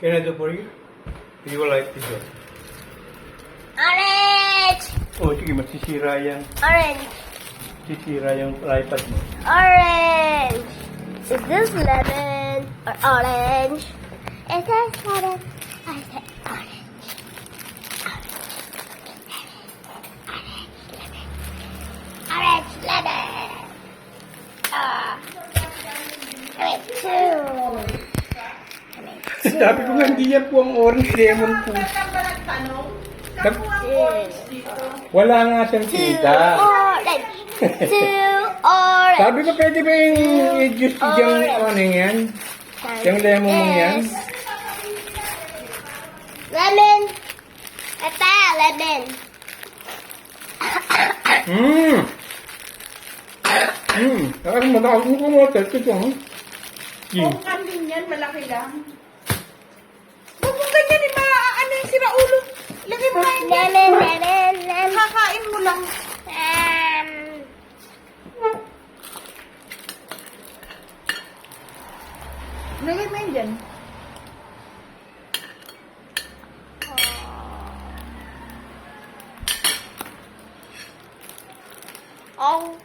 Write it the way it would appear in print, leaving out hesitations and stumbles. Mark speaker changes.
Speaker 1: Can I do for you? Do you like this one?
Speaker 2: Orange!
Speaker 1: Oh, sige, masisira yan.
Speaker 2: Orange!
Speaker 1: Sisira yung iPad mo.
Speaker 2: Orange! Is this lemon or orange? Is this lemon? I said orange. Orange lemon! I made two.
Speaker 1: Sabi ko nga, hindi yan po ang orange lemon po. Wala nga siyang
Speaker 2: Two
Speaker 1: tinta.
Speaker 2: orange. Two orange.
Speaker 1: Sabi ko, pwede ba yung i-juice yung ano yan? Yung lemon mo yan?
Speaker 2: Lemon. Ito, lemon.
Speaker 1: Saka matakasin ko mga test ito.
Speaker 3: Kung din yan, malaki lang. Huwag mo ganyan, ano yung sira ulo. Lagay mo lang yan.
Speaker 2: Lemon.
Speaker 3: Kakain mo lang. Lagay mo yan dyan.
Speaker 2: Oh.